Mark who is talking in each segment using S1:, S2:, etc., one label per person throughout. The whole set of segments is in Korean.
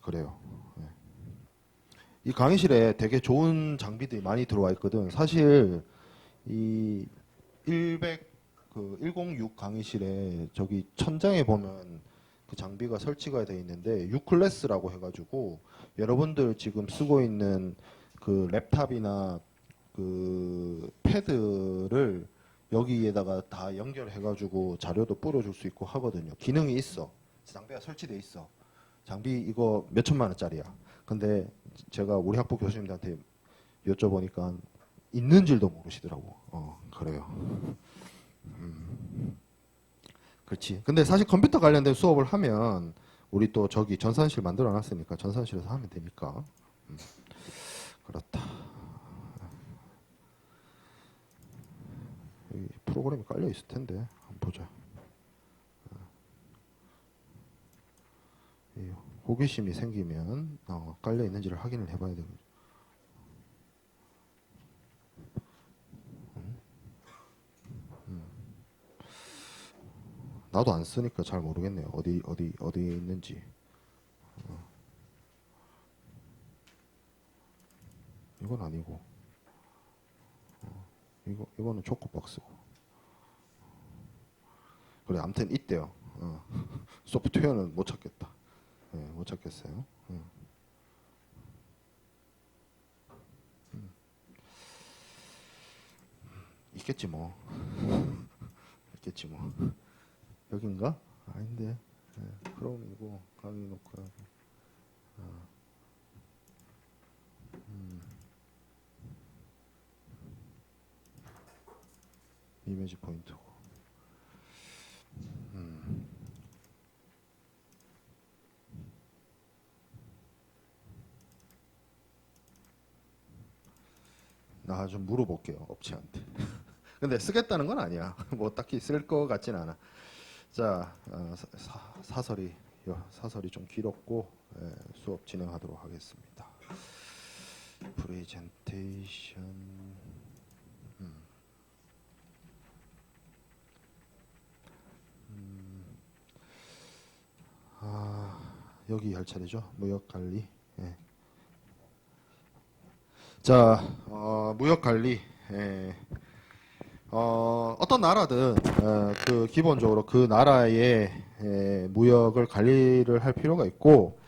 S1: 그래요. 예. 이 강의실에 되게 좋은 장비들이 많이 들어와 있거든. 사실 이 106 강의실에 저기 천장에 보면 그 장비가 설치가 되어 있는데 U클래스라고 해가지고 여러분들 지금 쓰고 있는 그 랩탑이나 그 패드를 여기에다가 다 연결해가지고 자료도 뿌려줄 수 있고 하거든요. 기능이 있어. 장비가 설치돼 있어. 장비 이거 몇 천만 원짜리야. 근데 제가 우리 학부 교수님들한테 여쭤보니까 있는 줄도 모르시더라고. 그래요. 그렇지. 근데 사실 컴퓨터 관련된 수업을 하면 우리 또 저기 전산실 만들어 놨으니까 전산실에서 하면 되니까. 그렇다. 여기 프로그램이 깔려 있을 텐데 한번 보자. 이 호기심이 생기면 깔려 있는지를 확인을 해봐야 되거든요. 나도 안 쓰니까 잘 모르겠네요. 어디 있는지. 이건 아니고. 이거는 초코박스고. 그래, 아무튼 있대요. 소프트웨어는 못 찾겠다. 못 찾겠어요. 있겠지 뭐. 있겠지 뭐. 여긴가? 아닌데. 크롬이고 강의 녹화. 이미지 포인트고. 나 좀 물어볼게요, 업체한테. 근데 쓰겠다는 건 아니야. 뭐 딱히 쓸 것 같진 않아. 자, 사설이 좀 길었고 수업 진행하도록 하겠습니다. 프레젠테이션. 여기 할 차례죠. 무역관리. 예. 자, 무역관리. 예. 어떤 나라든 그 기본적으로 그 나라의 무역을 관리를 할 필요가 있고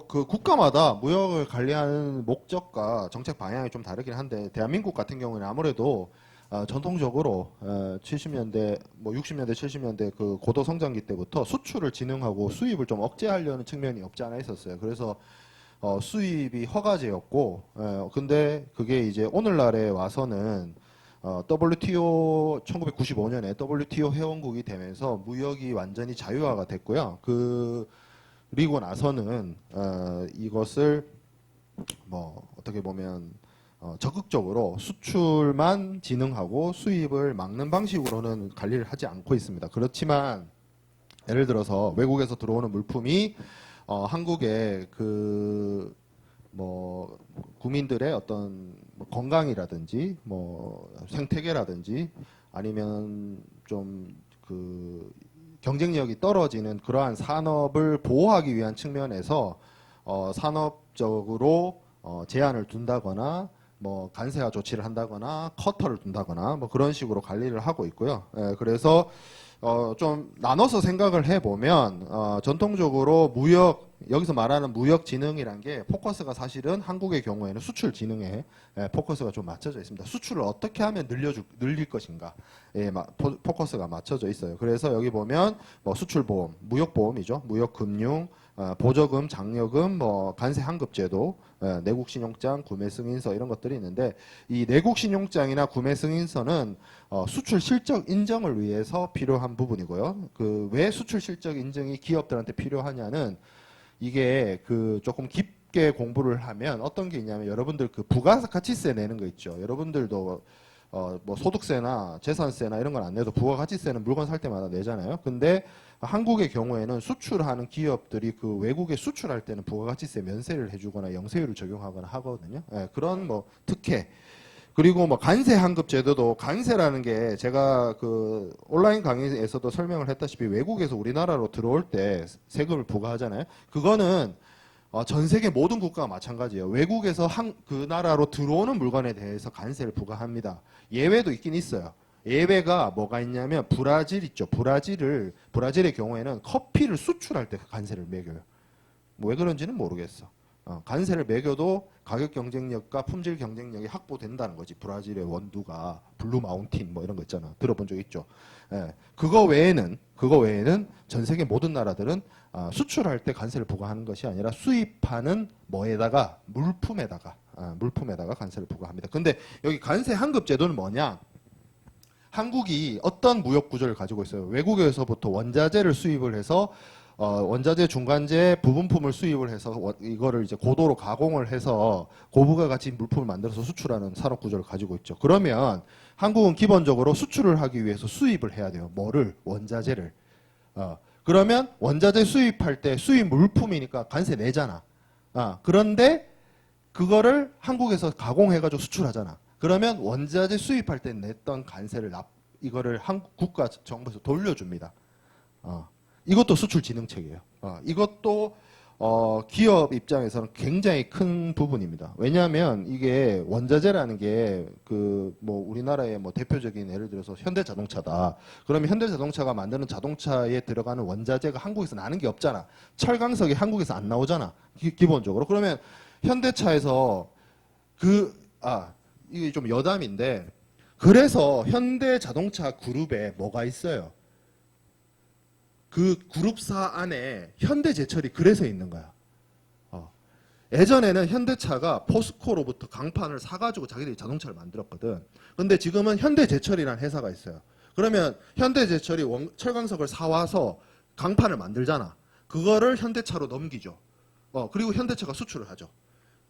S1: 그 국가마다 무역을 관리하는 목적과 정책 방향이 좀 다르긴 한데 대한민국 같은 경우는 아무래도 전통적으로 70년대, 60년대, 70년대 그 고도 성장기 때부터 수출을 진흥하고 수입을 좀 억제하려는 측면이 없지 않아 있었어요. 그래서 수입이 허가제였고, 근데 그게 이제 오늘날에 와서는 WTO 1995년에 WTO 회원국이 되면서 무역이 완전히 자유화가 됐고요. 그리고 나서는 이것을 어떻게 보면 적극적으로 수출만 진흥하고 수입을 막는 방식으로는 관리를 하지 않고 있습니다. 그렇지만 예를 들어서 외국에서 들어오는 물품이 한국의 국민들의 어떤 건강이라든지 생태계라든지 아니면 좀 경쟁력이 떨어지는 그러한 산업을 보호하기 위한 측면에서 산업적으로 제한을 둔다거나 관세화 조치를 한다거나 커터를 둔다거나 그런 식으로 관리를 하고 있고요. 그래서 좀 나눠서 생각을 해보면 전통적으로 여기서 말하는 무역진흥이란 게 포커스가 사실은 한국의 경우에는 수출 진흥에 포커스가 좀 맞춰져 있습니다. 수출을 어떻게 하면 늘릴 것인가 포커스가 맞춰져 있어요. 그래서 여기 보면 수출보험, 무역보험이죠. 무역금융, 보조금, 장려금, 관세환급제도, 내국신용장, 구매승인서 이런 것들이 있는데 이 내국신용장이나 구매승인서는 수출 실적 인정을 위해서 필요한 부분이고요. 왜 수출 실적 인정이 기업들한테 필요하냐는 이게 조금 깊게 공부를 하면 어떤 게 있냐면 여러분들 부가가치세 내는 거 있죠. 여러분들도 소득세나 재산세나 이런 건 안 내도 부가가치세는 물건 살 때마다 내잖아요. 근데 한국의 경우에는 수출하는 기업들이 외국에 수출할 때는 부가가치세 면세를 해주거나 영세율을 적용하거나 하거든요. 그런 특혜 그리고 뭐 관세 환급 제도도 관세라는 게 제가 그 온라인 강의에서도 설명을 했다시피 외국에서 우리나라로 들어올 때 세금을 부과하잖아요. 그거는 전 세계 모든 국가가 마찬가지예요. 외국에서 그 나라로 들어오는 물건에 대해서 관세를 부과합니다. 예외도 있긴 있어요. 예외가 뭐가 있냐면 브라질 있죠. 브라질의 경우에는 커피를 수출할 때 관세를 매겨요. 뭐 왜 그런지는 모르겠어. 관세를 매겨도 가격 경쟁력과 품질 경쟁력이 확보된다는 거지. 브라질의 원두가 블루 마운틴 뭐 이런 거 있잖아. 들어본 적 있죠. 예, 그거 외에는 전 세계 모든 나라들은 수출할 때 관세를 부과하는 것이 아니라 수입하는 뭐에다가 물품에다가 관세를 부과합니다. 근데 여기 관세 환급 제도는 뭐냐? 한국이 어떤 무역 구조를 가지고 있어요? 외국에서부터 원자재를 수입을 해서 원자재 중간재 부분품을 수입을 해서 이거를 이제 고도로 가공을 해서 고부가 가치 물품을 만들어서 수출하는 산업 구조를 가지고 있죠. 그러면 한국은 기본적으로 수출을 하기 위해서 수입을 해야 돼요. 뭐를? 원자재를. 그러면 원자재 수입할 때 수입 물품이니까 관세 내잖아. 그런데 그거를 한국에서 가공해가지고 수출하잖아. 그러면 원자재 수입할 때 냈던 관세를 이거를 한국 국가 정부에서 돌려줍니다. 이것도 수출 진흥책이에요. 이것도 기업 입장에서는 굉장히 큰 부분입니다. 왜냐하면 이게 원자재라는 게 그 뭐 우리나라의 뭐 대표적인 예를 들어서 현대자동차다. 그러면 현대자동차가 만드는 자동차에 들어가는 원자재가 한국에서 나는 게 없잖아. 철강석이 한국에서 안 나오잖아. 기본적으로. 그러면 현대차에서 이게 좀 여담인데 그래서 현대자동차 그룹에 뭐가 있어요? 그 그룹사 안에 현대제철이 그래서 있는 거야. 예전에는 현대차가 포스코로부터 강판을 사가지고 자기들이 자동차를 만들었거든. 근데 지금은 현대제철이라는 회사가 있어요. 그러면 현대제철이 철강석을 사와서 강판을 만들잖아. 그거를 현대차로 넘기죠. 그리고 현대차가 수출을 하죠.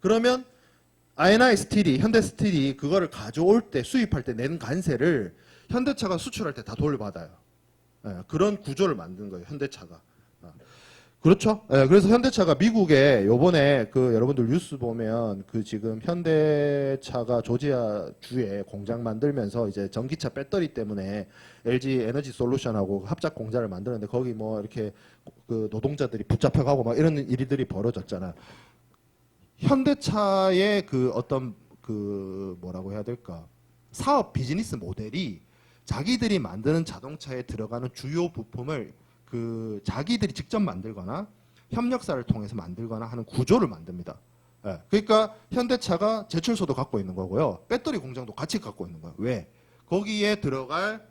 S1: 그러면 I&I 스틸이 현대스틸이 그거를 가져올 때 수입할 때 낸 관세를 현대차가 수출할 때 다 돌려받아요. 그런 구조를 만든 거예요. 현대차가. 그렇죠? 그래서 현대차가 미국에 요번에 그 여러분들 뉴스 보면 그 지금 현대차가 조지아 주에 공장 만들면서 이제 전기차 배터리 때문에 LG 에너지 솔루션하고 합작 공장을 만드는데 거기 뭐 이렇게 그 노동자들이 붙잡혀가고 막 이런 일들이 벌어졌잖아요. 현대차의 그 어떤 그 뭐라고 해야 될까? 사업 비즈니스 모델이 자기들이 만드는 자동차에 들어가는 주요 부품을 그 자기들이 직접 만들거나 협력사를 통해서 만들거나 하는 구조를 만듭니다. 그러니까 현대차가 제철소도 갖고 있는 거고요. 배터리 공장도 같이 갖고 있는 거예요. 왜? 거기에 들어갈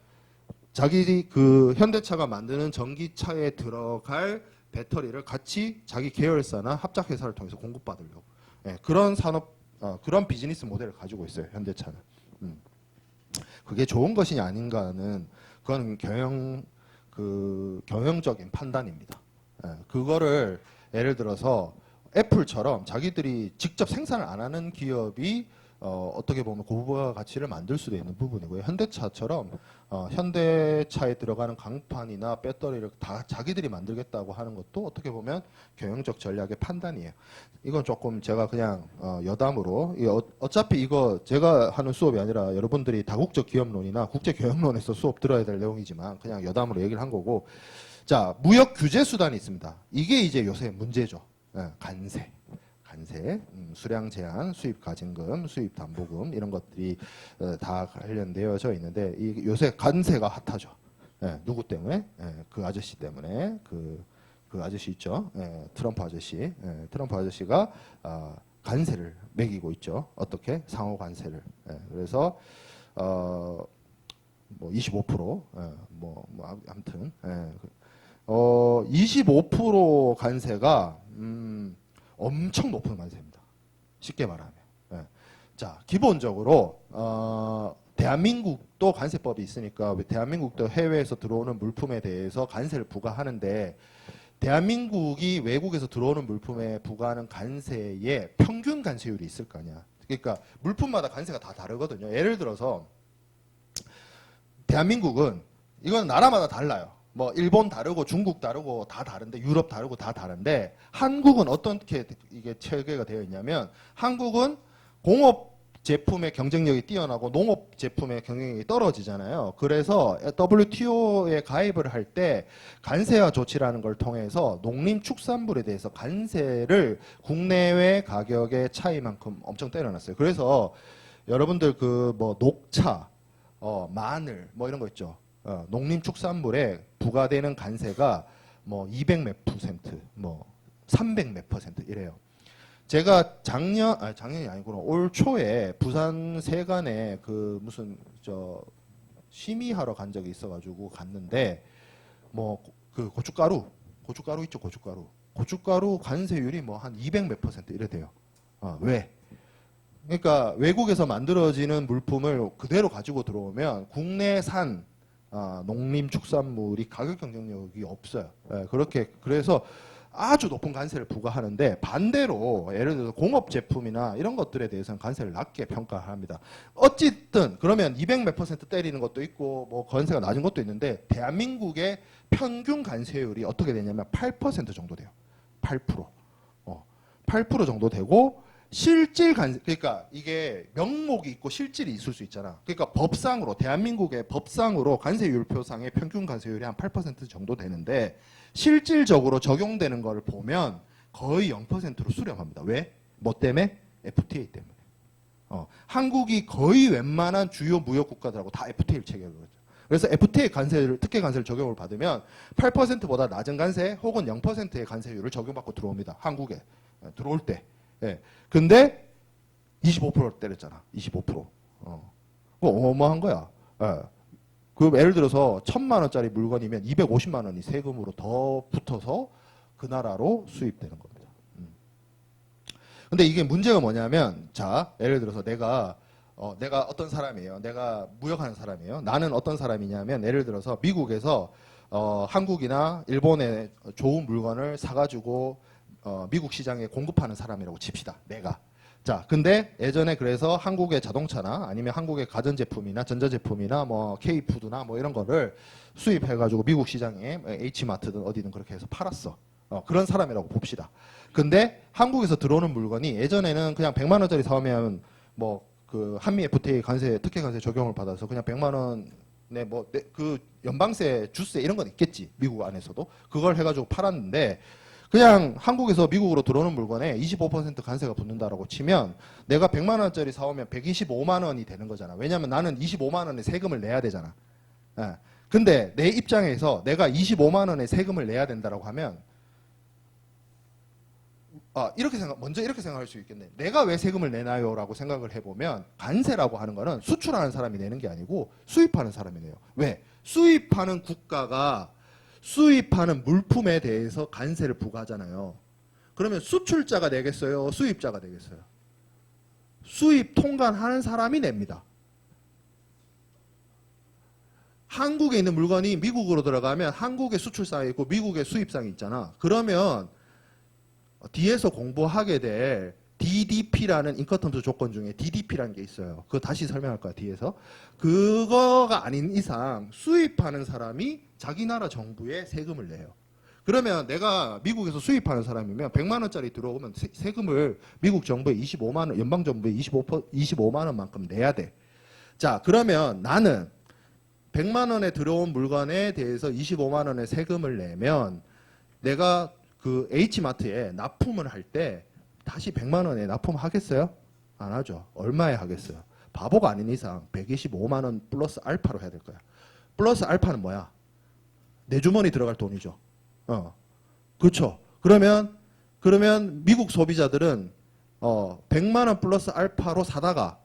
S1: 자기 그 현대차가 만드는 전기차에 들어갈 배터리를 같이 자기 계열사나 합작 회사를 통해서 공급받으려고. 그런 산업 그런 비즈니스 모델을 가지고 있어요. 현대차는. 그게 좋은 것이 아닌가는 그건 경영적인 판단입니다. 그거를 예를 들어서 애플처럼 자기들이 직접 생산을 안 하는 기업이 어떻게 보면 고부가 가치를 만들 수도 있는 부분이고요. 현대차처럼 현대차에 들어가는 강판이나 배터리를 다 자기들이 만들겠다고 하는 것도 어떻게 보면 경영적 전략의 판단이에요. 이건 조금 제가 그냥 여담으로 어차피 이거 제가 하는 수업이 아니라 여러분들이 다국적 기업론이나 국제경영론에서 수업 들어야 될 내용이지만 그냥 여담으로 얘기를 한 거고. 자, 무역 규제 수단이 있습니다. 이게 이제 요새 문제죠. 관세, 수량 제한, 수입 가징금, 수입 담보금 이런 것들이 다 관련되어져 있는데 요새 관세가 핫하죠. 누구 때문에? 그 아저씨 때문에 그 아저씨 있죠. 트럼프 아저씨. 트럼프 아저씨가 관세를 매기고 있죠. 어떻게? 상호 관세를. 그래서 뭐 25%, 아무튼 25% 관세가 엄청 높은 관세입니다. 쉽게 말하면. 자, 기본적으로 대한민국도 관세법이 있으니까 대한민국도 해외에서 들어오는 물품에 대해서 관세를 부과하는데 대한민국이 외국에서 들어오는 물품에 부과하는 관세의 평균 관세율이 있을 거 아니야. 그러니까 물품마다 관세가 다 다르거든요. 예를 들어서 대한민국은 이건 나라마다 달라요. 뭐 일본 다르고 중국 다르고 다 다른데 유럽 다르고 다 다른데 한국은 어떻게 이게 체계가 되어 있냐면 한국은 공업 제품의 경쟁력이 뛰어나고 농업 제품의 경쟁력이 떨어지잖아요. 그래서 WTO에 가입을 할 때 관세와 조치라는 걸 통해서 농림축산물에 대해서 관세를 국내외 가격의 차이만큼 엄청 때려놨어요. 그래서 여러분들 그 뭐 녹차, 마늘 뭐 이런 거 있죠. 농림축산물에 부과되는 관세가 뭐 200 몇 퍼센트, 뭐 300 몇 퍼센트 이래요. 제가 작년이 아니구나. 올 초에 부산 세관에 그 무슨 심의하러 간 적이 있어가지고 갔는데 뭐 그 고춧가루 있죠, 고춧가루 관세율이 뭐 한 200 몇 퍼센트 이래 돼요. 왜? 그러니까 외국에서 만들어지는 물품을 그대로 가지고 들어오면 국내산 농림축산물이 가격 경쟁력이 없어요. 그래서 아주 높은 관세를 부과하는데 반대로 예를 들어서 공업 제품이나 이런 것들에 대해서는 관세를 낮게 평가합니다. 어쨌든 그러면 200 몇 퍼센트 때리는 것도 있고 뭐 관세가 낮은 것도 있는데 대한민국의 평균 관세율이 어떻게 되냐면 8% 정도 돼요. 8%. 8% 정도 되고 실질 관세, 그러니까 이게 명목이 있고 실질이 있을 수 있잖아. 그러니까 법상으로 대한민국의 법상으로 관세율표상의 평균 관세율이 한 8% 정도 되는데 실질적으로 적용되는 걸 보면 거의 0%로 수렴합니다. 왜? 뭐 때문에? FTA 때문에. 한국이 거의 웬만한 주요 무역 국가들하고 다 FTA를 체결을 하죠. 그래서 FTA 특혜 관세를 적용을 받으면 8%보다 낮은 관세 혹은 0%의 관세율을 적용받고 들어옵니다. 한국에 들어올 때. 예. 근데 25%를 때렸잖아. 25%. 그거 어마어마한 거야. 예. 그 예를 들어서 1,000만 원짜리 물건이면 250만 원이 세금으로 더 붙어서 그 나라로 수입되는 겁니다. 근데 이게 문제가 뭐냐면 자, 예를 들어서 내가 어떤 사람이에요. 내가 무역하는 사람이에요. 나는 어떤 사람이냐면 예를 들어서 미국에서 한국이나 일본에 좋은 물건을 사가지고 미국 시장에 공급하는 사람이라고 칩시다. 내가. 자, 근데 예전에 그래서 한국의 자동차나 아니면 한국의 가전제품이나 전자제품이나 뭐 K푸드나 뭐 이런 거를 수입해가지고 미국 시장에 H마트든 어디든 그렇게 해서 팔았어. 그런 사람이라고 봅시다. 근데 한국에서 들어오는 물건이 예전에는 그냥 100만 원짜리 사오면 뭐 그 한미 FTA 특혜 관세 적용을 받아서 그냥 100만 원에 뭐 그 연방세, 주세 이런 건 있겠지. 미국 안에서도. 그걸 해가지고 팔았는데 그냥 한국에서 미국으로 들어오는 물건에 25% 관세가 붙는다라고 치면 내가 100만 원짜리 사오면 125만 원이 되는 거잖아. 왜냐면 나는 25만 원의 세금을 내야 되잖아. 예. 근데 내 입장에서 내가 25만 원의 세금을 내야 된다라고 하면 먼저 이렇게 생각할 수 있겠네. 내가 왜 세금을 내나요? 라고 생각을 해보면 관세라고 하는 거는 수출하는 사람이 내는 게 아니고 수입하는 사람이 내요. 왜? 수입하는 국가가 수입하는 물품에 대해서 관세를 부과하잖아요. 그러면 수출자가 내겠어요? 수입자가 내겠어요? 수입 통관하는 사람이 냅니다. 한국에 있는 물건이 미국으로 들어가면 한국의 수출상이 있고 미국의 수입상이 있잖아. 그러면 뒤에서 공부하게 될 DDP라는 인커텀스 조건 중에 DDP라는 게 있어요. 그거 다시 설명할 거야, 뒤에서. 그거가 아닌 이상 수입하는 사람이 자기 나라 정부에 세금을 내요. 그러면 내가 미국에서 수입하는 사람이면 100만 원짜리 들어오면 세금을 미국 정부에 25만 원, 연방 정부에 25만 원만큼 내야 돼. 자, 그러면 나는 100만 원에 들어온 물건에 대해서 25만 원의 세금을 내면 내가 그 H마트에 납품을 할 때 다시 100만 원에 납품하겠어요? 안 하죠. 얼마에 하겠어요? 바보가 아닌 이상 125만 원 플러스 알파로 해야 될 거야. 플러스 알파는 뭐야? 내 주머니 들어갈 돈이죠. 그렇죠. 그러면 미국 소비자들은 100만 원 플러스 알파로 사다가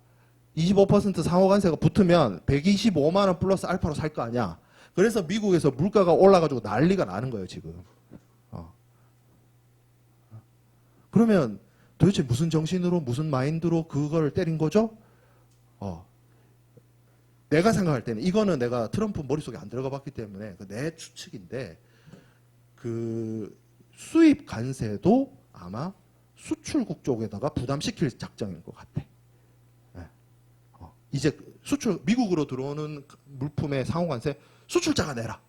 S1: 25% 상호관세가 붙으면 125만 원 플러스 알파로 살 거 아니야. 그래서 미국에서 물가가 올라가지고 난리가 나는 거예요, 지금. 그러면 도대체 무슨 정신으로 무슨 마인드로 그걸 때린 거죠? 내가 생각할 때는 이거는 내가 트럼프 머릿속에 안 들어가 봤기 때문에 내 추측인데 그 수입 관세도 아마 수출국 쪽에다가 부담시킬 작정인 것 같아. 이제 미국으로 들어오는 물품의 상호관세 수출자가 내라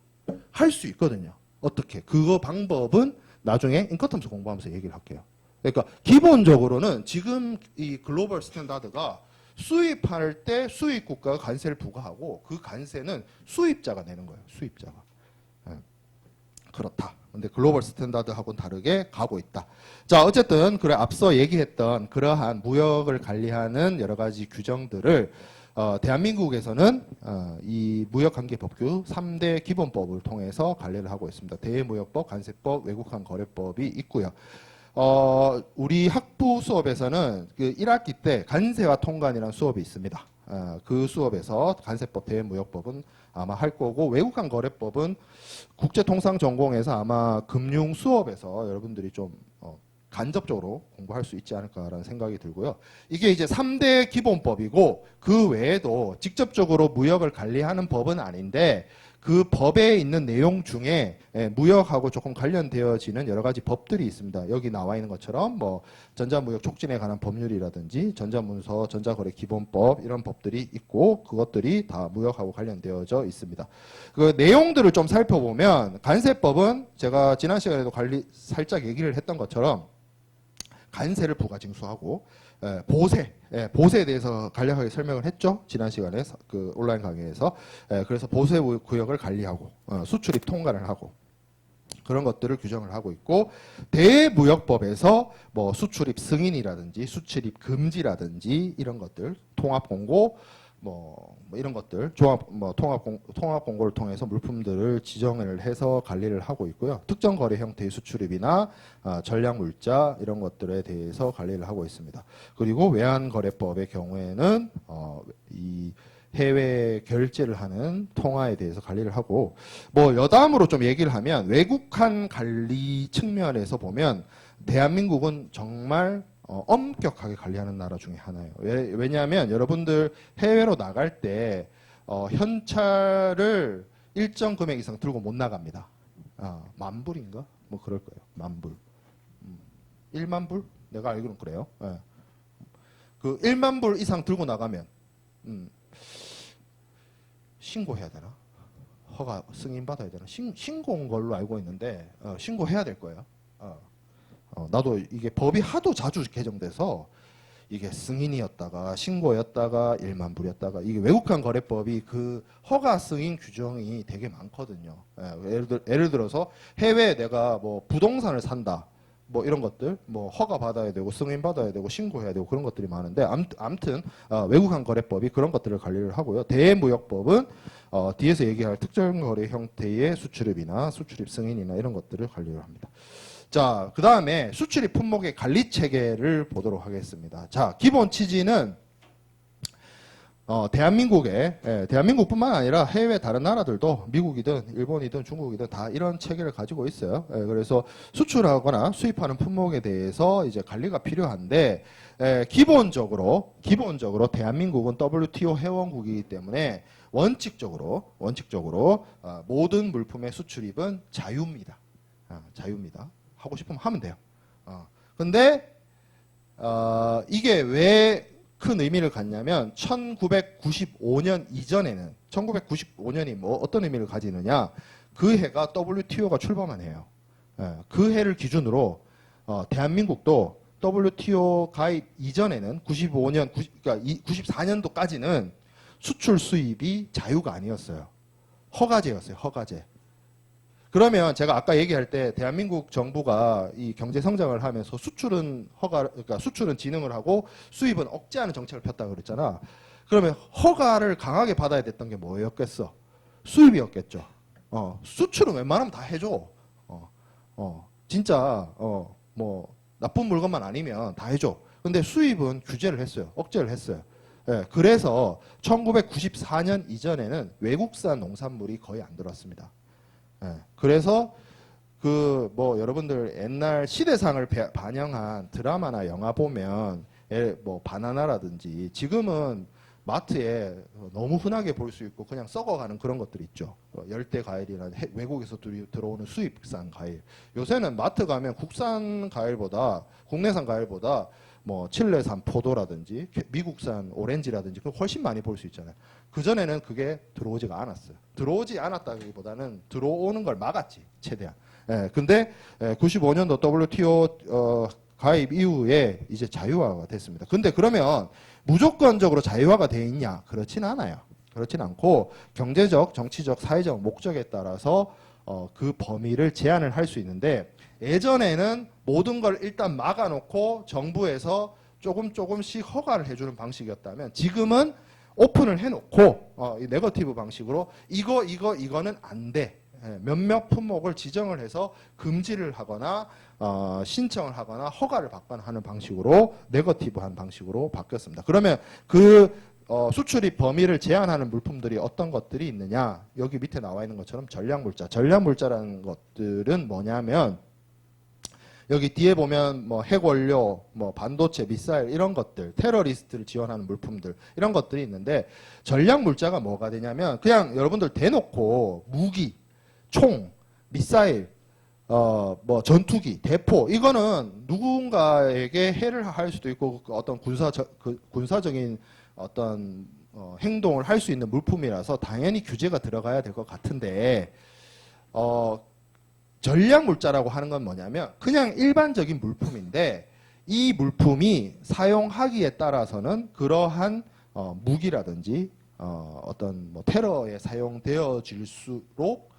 S1: 할 수 있거든요. 어떻게? 그거 방법은 나중에 인커텀스 공부하면서 얘기를 할게요. 그러니까 기본적으로는 지금 이 글로벌 스탠다드가 수입할 때 수입 국가가 관세를 부과하고 그 관세는 수입자가 내는 거예요. 수입자가. 예. 그렇다. 근데 글로벌 스탠다드하고는 다르게 가고 있다. 자, 어쨌든 그래 앞서 얘기했던 그러한 무역을 관리하는 여러 가지 규정들을 대한민국에서는 이 무역관계법규 3대 기본법을 통해서 관리를 하고 있습니다. 대무역법, 관세법, 외국환 거래법이 있고요. 우리 학부 수업에서는 그 1학기 때 관세와 통관이라는 수업이 있습니다. 그 수업에서 관세법, 대무역법은 아마 할 거고, 외국환 거래법은 국제통상전공에서 아마 금융 수업에서 여러분들이 좀 간접적으로 공부할 수 있지 않을까라는 생각이 들고요. 이게 이제 3대 기본법이고 그 외에도 직접적으로 무역을 관리하는 법은 아닌데 그 법에 있는 내용 중에 무역하고 조금 관련되어지는 여러 가지 법들이 있습니다. 여기 나와 있는 것처럼 뭐 전자무역 촉진에 관한 법률이라든지 전자문서, 전자거래 기본법 이런 법들이 있고 그것들이 다 무역하고 관련되어져 있습니다. 그 내용들을 좀 살펴보면 관세법은 제가 지난 시간에도 살짝 얘기를 했던 것처럼 관세를 부가징수하고 보세에 대해서 간략하게 설명을 했죠. 지난 시간에 그 온라인 강의에서. 그래서 보세 구역을 관리하고 수출입 통관을 하고 그런 것들을 규정을 하고 있고, 대무역법에서 뭐 수출입 승인이라든지 수출입 금지라든지 이런 것들, 통합 공고 뭐 이런 것들, 통합 공고를 통해서 물품들을 지정을 해서 관리를 하고 있고요. 특정 거래 형태의 수출입이나 전략 물자 이런 것들에 대해서 관리를 하고 있습니다. 그리고 외환거래법의 경우에는 이 해외 결제를 하는 통화에 대해서 관리를 하고, 뭐 여담으로 좀 얘기를 하면 외국환 관리 측면에서 보면 대한민국은 정말 엄격하게 관리하는 나라 중에 하나예요. 왜냐하면 여러분들 해외로 나갈 때 현찰을 일정 금액 이상 들고 못 나갑니다. 만불인가? 뭐 그럴 거예요. 만불. 1만 불? 내가 알기로는 그래요. 예. 그 1만 불 이상 들고 나가면 신고해야 되나? 허가 승인 받아야 되나? 신고한 걸로 알고 있는데 신고해야 될 거예요. 나도 이게 법이 하도 자주 개정돼서 이게 승인이었다가 신고였다가 1만 불이었다가, 이게 외국환 거래법이 그 허가 승인 규정이 되게 많거든요. 예를 들어서 해외에 내가 뭐 부동산을 산다, 뭐 이런 것들 뭐 허가 받아야 되고 승인 받아야 되고 신고해야 되고 그런 것들이 많은데, 아무튼 외국환 거래법이 그런 것들을 관리를 하고요. 대무역법은 뒤에서 얘기할 특정 거래 형태의 수출입이나 수출입 승인이나 이런 것들을 관리를 합니다. 자, 그 다음에 수출입 품목의 관리 체계를 보도록 하겠습니다. 자, 기본 취지는 대한민국뿐만 아니라 해외 다른 나라들도 미국이든 일본이든 중국이든 다 이런 체계를 가지고 있어요. 그래서 수출하거나 수입하는 품목에 대해서 이제 관리가 필요한데, 기본적으로 대한민국은 WTO 회원국이기 때문에 원칙적으로 모든 물품의 수출입은 자유입니다. 자유입니다. 하고 싶으면 하면 돼요. 근데 이게 왜 큰 의미를 갖냐면 1995년 이전에는, 1995년이 뭐 어떤 의미를 가지느냐, 그 해가 WTO가 출범한 해예요. 그 해를 기준으로 대한민국도 WTO 가입 이전에는 그러니까 94년도까지는 수출 수입이 자유가 아니었어요. 허가제였어요. 허가제. 그러면 제가 아까 얘기할 때 대한민국 정부가 이 경제 성장을 하면서 그러니까 수출은 진흥을 하고 수입은 억제하는 정책을 폈다고 그랬잖아. 그러면 허가를 강하게 받아야 됐던 게 뭐였겠어? 수입이었겠죠. 수출은 웬만하면 다 해줘. 진짜 뭐 나쁜 물건만 아니면 다 해줘. 근데 수입은 규제를 했어요. 억제를 했어요. 그래서 1994년 이전에는 외국산 농산물이 거의 안 들어왔습니다. 그래서 그 뭐 여러분들 옛날 시대상을 반영한 드라마나 영화 보면 뭐 바나나라든지, 지금은 마트에 너무 흔하게 볼 수 있고 그냥 썩어가는 그런 것들이 있죠. 열대 과일이나 외국에서 들어오는 수입산 과일. 요새는 마트 가면 국산 과일보다, 국내산 과일보다 뭐 칠레산 포도라든지 미국산 오렌지라든지 그걸 훨씬 많이 볼 수 있잖아요. 그전에는 그게 들어오지가 않았어요. 들어오지 않았다기보다는 들어오는 걸 막았지, 최대한. 근데 95년도 WTO 가입 이후에 이제 자유화가 됐습니다. 근데 그러면 무조건적으로 자유화가 돼 있냐? 그렇진 않아요. 그렇진 않고 경제적, 정치적, 사회적 목적에 따라서 그 범위를 제한을 할 수 있는데 예전에는 모든 걸 일단 막아놓고 정부에서 조금씩 허가를 해주는 방식이었다면 지금은 오픈을 해놓고 이 네거티브 방식으로 이거는 안 돼. 몇몇 품목을 지정을 해서 금지를 하거나 신청을 하거나 허가를 받거나 하는 방식으로 네거티브한 방식으로 바뀌었습니다. 그러면 그 수출입 범위를 제한하는 물품들이 어떤 것들이 있느냐? 여기 밑에 나와 있는 것처럼 전략물자. 전략물자라는 것들은 뭐냐면 여기 뒤에 보면 뭐 핵원료, 뭐 반도체, 미사일 이런 것들, 테러리스트를 지원하는 물품들 이런 것들이 있는데 전략물자가 뭐가 되냐면 그냥 여러분들 대놓고 무기, 총, 미사일, 뭐 전투기, 대포 이거는 누군가에게 해를 할 수도 있고 어떤 군사적인 어떤 행동을 할 수 있는 물품이라서 당연히 규제가 들어가야 될 것 같은데 전략물자라고 하는 건 뭐냐면 그냥 일반적인 물품인데 이 물품이 사용하기에 따라서는 그러한 무기라든지 어떤 뭐 테러에 사용되어질수록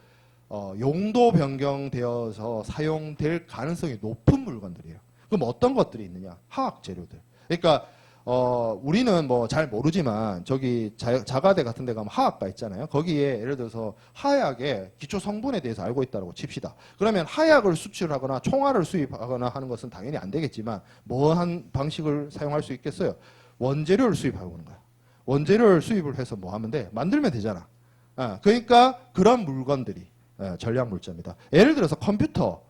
S1: 용도 변경되어서 사용될 가능성이 높은 물건들이에요. 그럼 어떤 것들이 있느냐? 화학 재료들. 그러니까 우리는 뭐 잘 모르지만 저기 자가대 같은 데 가면 화학과 있잖아요. 거기에 예를 들어서 하약의 기초 성분에 대해서 알고 있다고 칩시다. 그러면 하약을 수출하거나 총알을 수입하거나 하는 것은 당연히 안 되겠지만 뭐 한 방식을 사용할 수 있겠어요? 원재료를 수입하는 거야. 원재료를 수입을 해서 뭐 하면 돼? 만들면 되잖아. 그러니까 그런 물건들이 전략물자입니다. 예를 들어서 컴퓨터,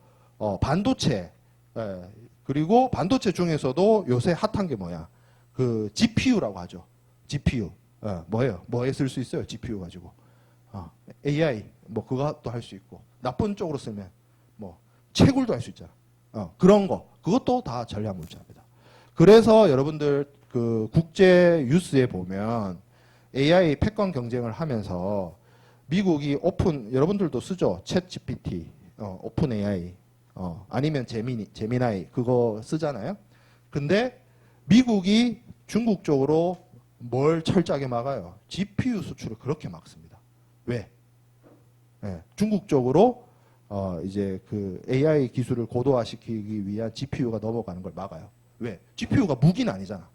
S1: 반도체, 그리고 반도체 중에서도 요새 핫한 게 뭐야? 그 GPU라고 하죠. GPU. 뭐예요? 뭐에 쓸 수 있어요? GPU 가지고. AI 뭐 그것도 할 수 있고 나쁜 쪽으로 쓰면 뭐 채굴도 할 수 있잖아. 그런 거. 그것도 다 전략물자입니다. 그래서 여러분들 그 국제 뉴스에 보면 AI 패권 경쟁을 하면서 미국이 오픈 여러분들도 쓰죠. 챗 GPT, 오픈 AI, 아니면 제미나이 그거 쓰잖아요. 근데 미국이 중국 쪽으로 뭘 철저하게 막아요? GPU 수출을 그렇게 막습니다. 왜? 중국 쪽으로 이제 그 AI 기술을 고도화시키기 위한 GPU가 넘어가는 걸 막아요. 왜? GPU가 무기는 아니잖아.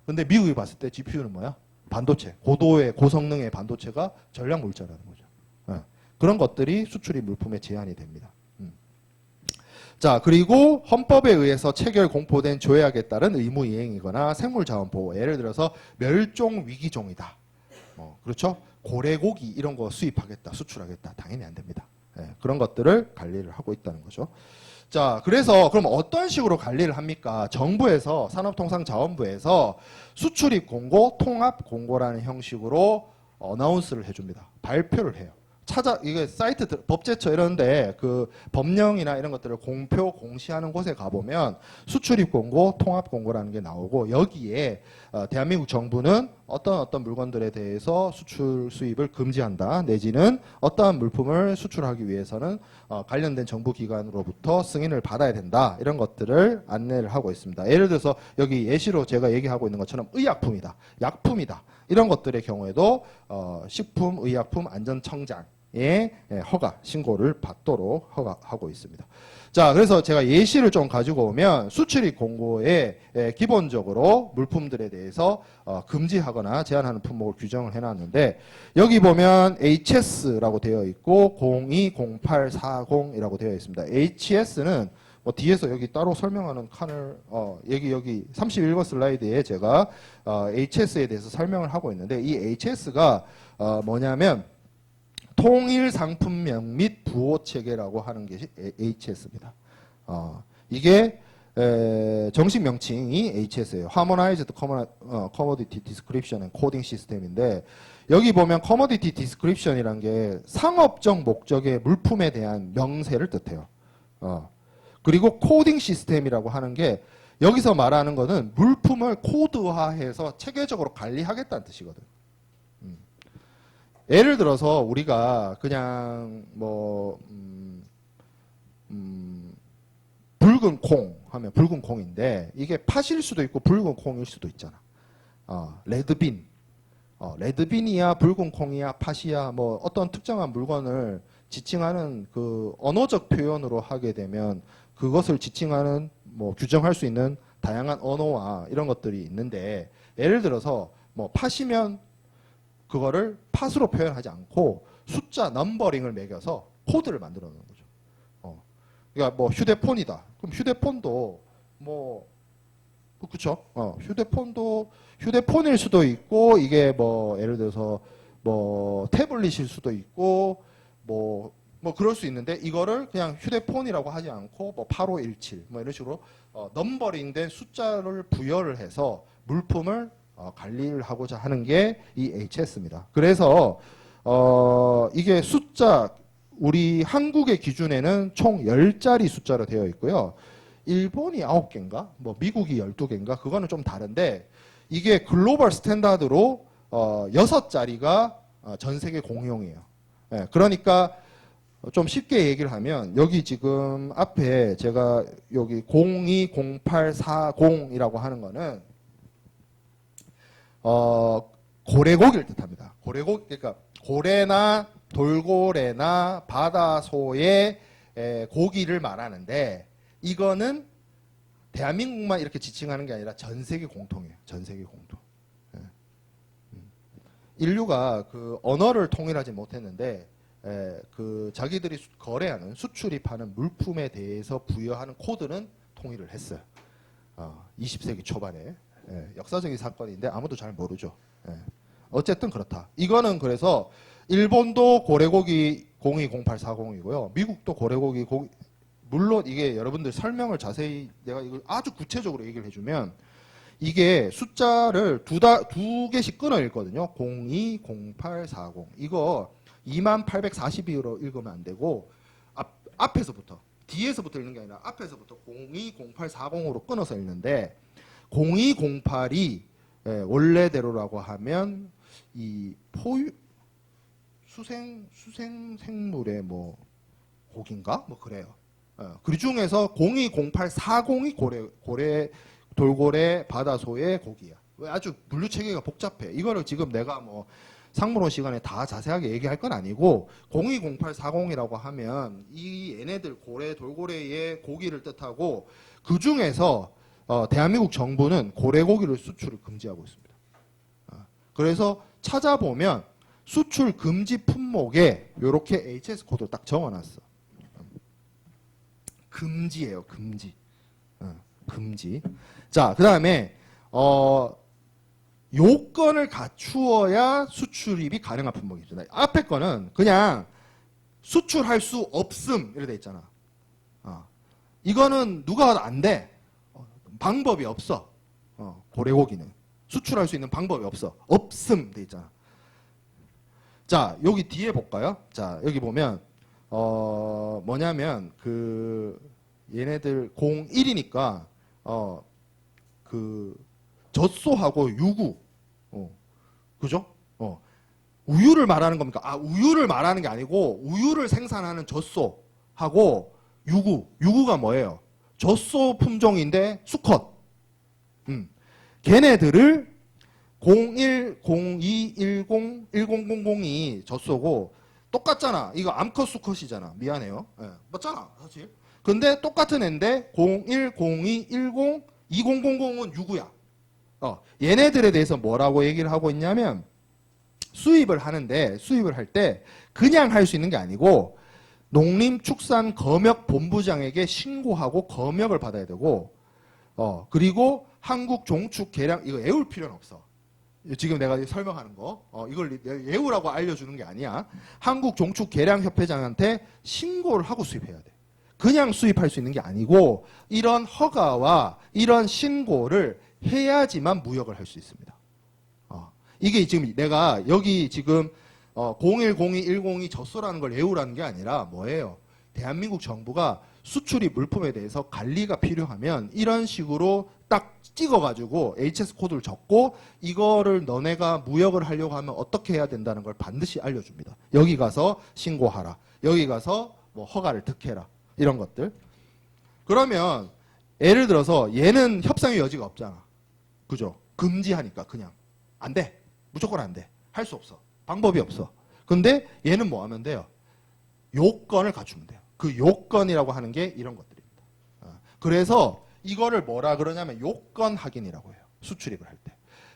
S1: 근데 미국이 봤을 때 GPU는 뭐야? 반도체, 고성능의 반도체가 전략물자라는 거죠. 그런 것들이 수출입 물품에 제한이 됩니다. 자, 그리고 헌법에 의해서 체결 공포된 조약에 따른 의무 이행이거나 생물자원 보호, 예를 들어서 멸종 위기종이다. 그렇죠? 고래고기 이런 거 수입하겠다, 수출하겠다, 당연히 안 됩니다. 그런 것들을 관리를 하고 있다는 거죠. 자, 그래서 그럼 어떤 식으로 관리를 합니까? 정부에서 산업통상자원부에서 수출입 공고, 통합 공고라는 형식으로 어나운스를 해줍니다. 발표를 해요. 이게 사이트 법제처 이런데 그 법령이나 이런 것들을 공시하는 곳에 가보면 수출입 공고, 통합 공고라는 게 나오고 여기에 대한민국 정부는 어떤 물건들에 대해서 수출 수입을 금지한다 내지는 어떠한 물품을 수출하기 위해서는 관련된 정부 기관으로부터 승인을 받아야 된다 이런 것들을 안내를 하고 있습니다. 예를 들어서 여기 예시로 제가 얘기하고 있는 것처럼 의약품이다, 약품이다 이런 것들의 경우에도 식품의약품안전청장 허가, 신고를 받도록 허가하고 있습니다. 자, 그래서 제가 예시를 좀 가지고 오면 수출입 공고에 기본적으로 물품들에 대해서 금지하거나 제한하는 품목을 규정을 해놨는데 여기 보면 HS라고 되어 있고 020840이라고 되어 있습니다. HS는 뭐 뒤에서 여기 따로 설명하는 칸을 여기 31번 슬라이드에 제가 HS에 대해서 설명을 하고 있는데 이 HS가 뭐냐면 통일 상품명 및 부호 체계라고 하는 것이 HS입니다. 이게 정식 명칭이 HS예요. Harmonized Commodity Description and Coding System인데 여기 보면 Commodity Description이란 게 상업적 목적의 물품에 대한 명세를 뜻해요. 그리고 코딩 시스템이라고 하는 게 여기서 말하는 거는 물품을 코드화해서 체계적으로 관리하겠다는 뜻이거든. 예를 들어서 우리가 그냥 뭐 붉은 콩 하면 붉은 콩인데 이게 팥일 수도 있고 붉은 콩일 수도 있잖아. 레드빈, 레드빈이야, 붉은 콩이야, 팥이야, 뭐 어떤 특정한 물건을 지칭하는 그 언어적 표현으로 하게 되면 그것을 지칭하는 뭐 규정할 수 있는 다양한 언어와 이런 것들이 있는데 예를 들어서 뭐 팥이면 그거를 팥으로 표현하지 않고 숫자 넘버링을 매겨서 코드를 만들어 놓는 거죠. 그러니까 뭐 휴대폰이다. 그럼 휴대폰도 뭐 그렇죠. 휴대폰도 휴대폰일 수도 있고 이게 뭐 예를 들어서 뭐 태블릿일 수도 있고 뭐 그럴 수 있는데 이거를 그냥 휴대폰이라고 하지 않고 뭐 8517 뭐 이런 식으로 넘버링된 숫자를 부여를 해서 물품을 관리를 하고자 하는 게 이 HS입니다. 그래서 이게 숫자 우리 한국의 기준에는 총 10자리 숫자로 되어 있고요. 일본이 9개인가? 뭐 미국이 12개인가? 그거는 좀 다른데 이게 글로벌 스탠다드로 6자리가 전 세계 공용이에요. 예, 그러니까 좀 쉽게 얘기를 하면 여기 지금 앞에 제가 여기 020840이라고 하는 거는 고래고기를 뜻합니다. 고래고기 그러니까 고래나 돌고래나 바다소의 고기를 말하는데 이거는 대한민국만 이렇게 지칭하는 게 아니라 전 세계 공통이에요. 전 세계 공통. 인류가 그 언어를 통일하지 못했는데 그 자기들이 거래하는 수출입하는 물품에 대해서 부여하는 코드는 통일을 했어요. 20세기 초반에 역사적인 사건인데 아무도 잘 모르죠. 어쨌든 그렇다. 이거는 그래서 일본도 고래고기 020840이고요. 미국도 고래고기 물론 이게 여러분들 설명을 자세히 내가 이걸 아주 구체적으로 얘기를 해주면 이게 숫자를 두 개씩 끊어 읽거든요. 020840 이거 2842로 읽으면 안 되고 앞에서부터 뒤에서부터 읽는 게 아니라 앞에서부터 020840으로 끊어서 읽는데 0208이 원래대로라고 하면 이 포유 수생 생물의 뭐 고기인가 뭐 그래요. 그 중에서 020840이 고래 돌고래 바다소의 고기야. 왜 아주 분류 체계가 복잡해. 이거를 지금 내가 뭐 상무론 시간에 다 자세하게 얘기할 건 아니고 020840이라고 하면 이 얘네들 고래 돌고래의 고기를 뜻하고 그 중에서 대한민국 정부는 고래고기를 수출을 금지하고 있습니다. 그래서 찾아보면 수출 금지 품목에 이렇게 HS 코드를 딱 적어놨어. 금지예요, 금지. 금지. 자, 그 다음에 요건을 갖추어야 수출입이 가능한 품목이죠. 앞에 거는 그냥 수출할 수 없음 이렇게 돼 있잖아. 이거는 누가 안 돼. 방법이 없어. 고래고기는 수출할 수 있는 방법이 없어. 없음 돼 있잖아. 자, 여기 뒤에 볼까요? 자, 여기 보면 뭐냐면 그 얘네들 01이니까 그 젖소하고 유구 그죠? 우유를 말하는 겁니까? 우유를 말하는 게 아니고 우유를 생산하는 젖소하고 유구가 뭐예요? 젖소 품종인데 수컷. 걔네들을 01, 02, 10, 1000이 젖소고 똑같잖아. 이거 암컷 수컷이잖아. 미안해요. 맞잖아, 사실. 근데 똑같은 애인데 01, 02, 10, 2000은 유구야. 얘네들에 대해서 뭐라고 얘기를 하고 있냐면 수입을 하는데 수입을 할 때 그냥 할 수 있는 게 아니고 농림축산검역본부장에게 신고하고 검역을 받아야 되고 그리고 한국종축계량 이거 외울 필요는 없어. 지금 내가 설명하는 거 이걸 외우라고 알려주는 게 아니야. 한국종축계량협회장한테 신고를 하고 수입해야 돼. 그냥 수입할 수 있는 게 아니고 이런 허가와 이런 신고를 해야지만 무역을 할 수 있습니다. 이게 지금 내가 여기 지금 01, 02, 10이 젖소라는 걸 외우라는 게 아니라 뭐예요? 대한민국 정부가 수출입 물품에 대해서 관리가 필요하면 이런 식으로 딱 찍어가지고 HS 코드를 적고 이거를 너네가 무역을 하려고 하면 어떻게 해야 된다는 걸 반드시 알려줍니다. 여기 가서 신고하라. 여기 가서 뭐 허가를 득해라. 이런 것들. 그러면 예를 들어서 얘는 협상의 여지가 없잖아. 그죠? 금지하니까 그냥. 안 돼. 무조건 안 돼. 할 수 없어. 방법이 없어. 근데 얘는 뭐 하면 돼요? 요건을 갖추면 돼요. 그 요건이라고 하는 게 이런 것들입니다. 그래서 이거를 뭐라 그러냐면 요건 확인이라고 해요. 수출입을 할 때.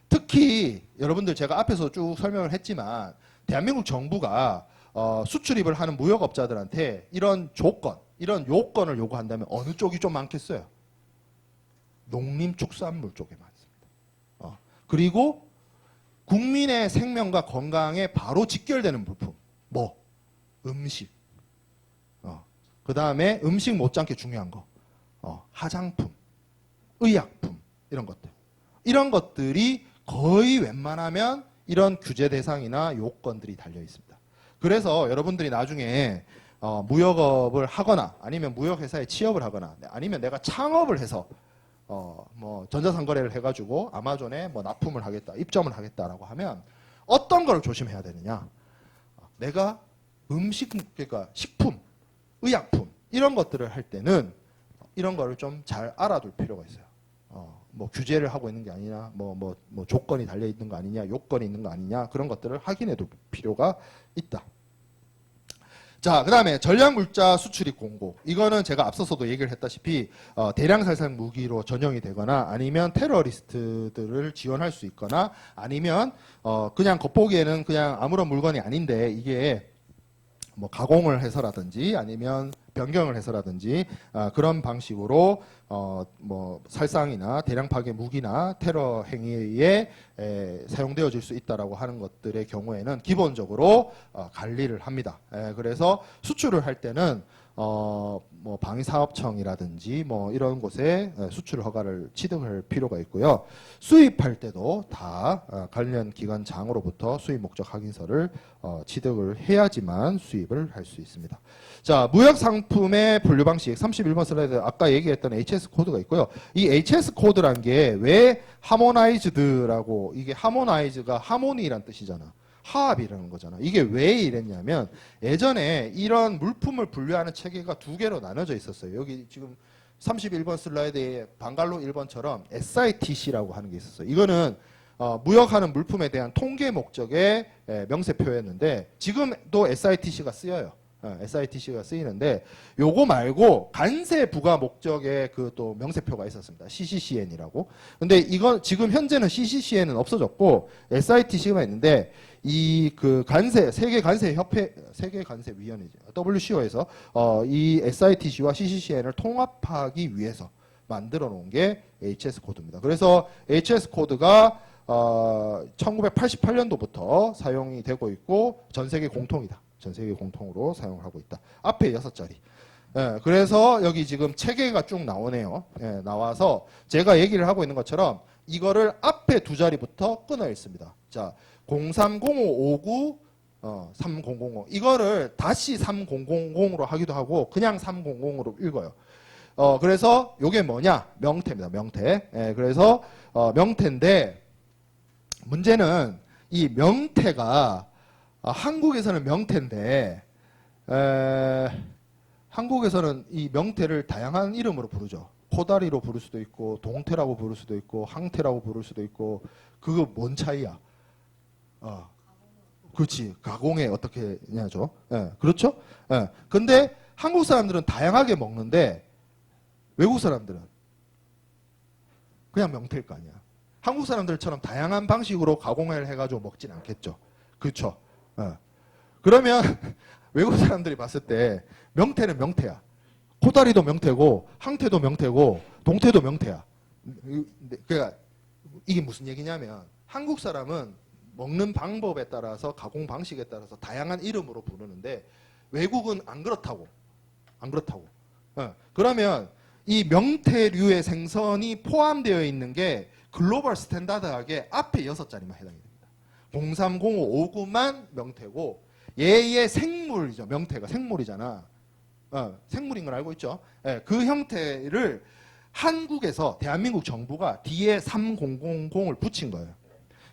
S1: 특히 여러분들 제가 앞에서 쭉 설명을 했지만 대한민국 정부가 수출입을 하는 무역업자들한테 이런 조건, 이런 요건을 요구한다면 어느 쪽이 좀 많겠어요? 농림축산물 쪽에 많습니다. 그리고 국민의 생명과 건강에 바로 직결되는 물품, 뭐 음식, 그 다음에 음식 못지않게 중요한 거, 화장품, 의약품 이런 것들, 이런 것들이 거의 웬만하면 이런 규제 대상이나 요건들이 달려 있습니다. 그래서 여러분들이 나중에 무역업을 하거나 아니면 무역회사에 취업을 하거나 아니면 내가 창업을 해서 뭐 전자상거래를 해가지고 아마존에 뭐 납품을 하겠다, 입점을 하겠다라고 하면 어떤 걸 조심해야 되느냐? 내가 음식, 그러니까 식품, 의약품 이런 것들을 할 때는 이런 거를 좀 잘 알아둘 필요가 있어요. 뭐 규제를 하고 있는 게 아니냐, 뭐 조건이 달려 있는 거 아니냐, 요건이 있는 거 아니냐 그런 것들을 확인해둘 필요가 있다. 자, 그 다음에 전략물자 수출입 공고. 이거는 제가 앞서서도 얘기를 했다시피 대량 살상 무기로 전용이 되거나 아니면 테러리스트들을 지원할 수 있거나 아니면 그냥 겉보기에는 그냥 아무런 물건이 아닌데 이게 뭐 가공을 해서라든지 아니면 변경을 해서라든지 그런 방식으로 뭐 살상이나 대량 파괴 무기나 테러 행위에 사용되어질 수 있다라고 하는 것들의 경우에는 기본적으로 관리를 합니다. 그래서 수출을 할 때는 뭐 방위사업청이라든지 뭐 이런 곳에 수출 허가를 취득할 필요가 있고요. 수입할 때도 다 관련 기관장으로부터 수입 목적 확인서를 취득을 해야지만 수입을 할 수 있습니다. 자, 무역 상품의 분류 방식 31번 슬라이드 아까 얘기했던 HS 코드가 있고요. 이 HS 코드란 게 왜 하모나이즈드라고, 이게 하모나이즈가 하모니란 뜻이잖아. 화합이라는 거잖아. 이게 왜 이랬냐면 예전에 이런 물품을 분류하는 체계가 두 개로 나눠져 있었어요. 여기 지금 31번 슬라이드에 방갈로 1번처럼 SITC라고 하는 게 있었어요. 이거는 무역하는 물품에 대한 통계 목적의 명세표였는데 지금도 SITC가 쓰여요. SITC가 쓰이는데 요거 말고 관세 부과 목적의 그 또 명세표가 있었습니다. CCCN이라고. 근데 이건 지금 현재는 CCCN은 없어졌고 SITC가 있는데 이 그 관세 세계 관세 협회 세계 관세 위원회죠. WCO에서 이 SITC와 CCCN을 통합하기 위해서 만들어 놓은 게 HS 코드입니다. 그래서 HS 코드가 1988년도부터 사용이 되고 있고 전 세계 공통이다. 전 세계 공통으로 사용을 하고 있다. 앞에 6자리. 그래서 여기 지금 체계가 쭉 나오네요. 나와서 제가 얘기를 하고 있는 것처럼 이거를 앞에 2자리부터 끊어 있습니다. 자, 030559 3000 이거를 다시 3000으로 하기도 하고 그냥 300으로 읽어요. 그래서 이게 뭐냐? 명태입니다. 명태. 그래서 명태인데 문제는 이 명태가 한국에서는 명태인데 한국에서는 이 명태를 다양한 이름으로 부르죠. 코다리로 부를 수도 있고 동태라고 부를 수도 있고 항태라고 부를 수도 있고 그거 뭔 차이야? 그렇지. 가공에 어떻게 하냐죠. 그렇죠? 근데 한국 사람들은 다양하게 먹는데 외국 사람들은 그냥 명태일 거 아니야. 한국 사람들처럼 다양한 방식으로 가공을 해가지고 먹진 않겠죠. 그렇죠? 그러면 외국 사람들이 봤을 때 명태는 명태야. 코다리도 명태고 항태도 명태고 동태도 명태야. 그러니까 이게 무슨 얘기냐면 한국 사람은 먹는 방법에 따라서 가공 방식에 따라서 다양한 이름으로 부르는데 외국은 안 그렇다고. 안 그렇다고. 그러면 이 명태류의 생선이 포함되어 있는 게 글로벌 스탠다드하게 앞에 6자리만 해당이 됩니다. 030559만 명태고 얘의 생물이죠. 명태가 생물이잖아. 생물인 걸 알고 있죠. 그 형태를 한국에서 대한민국 정부가 뒤에 3000을 붙인 거예요.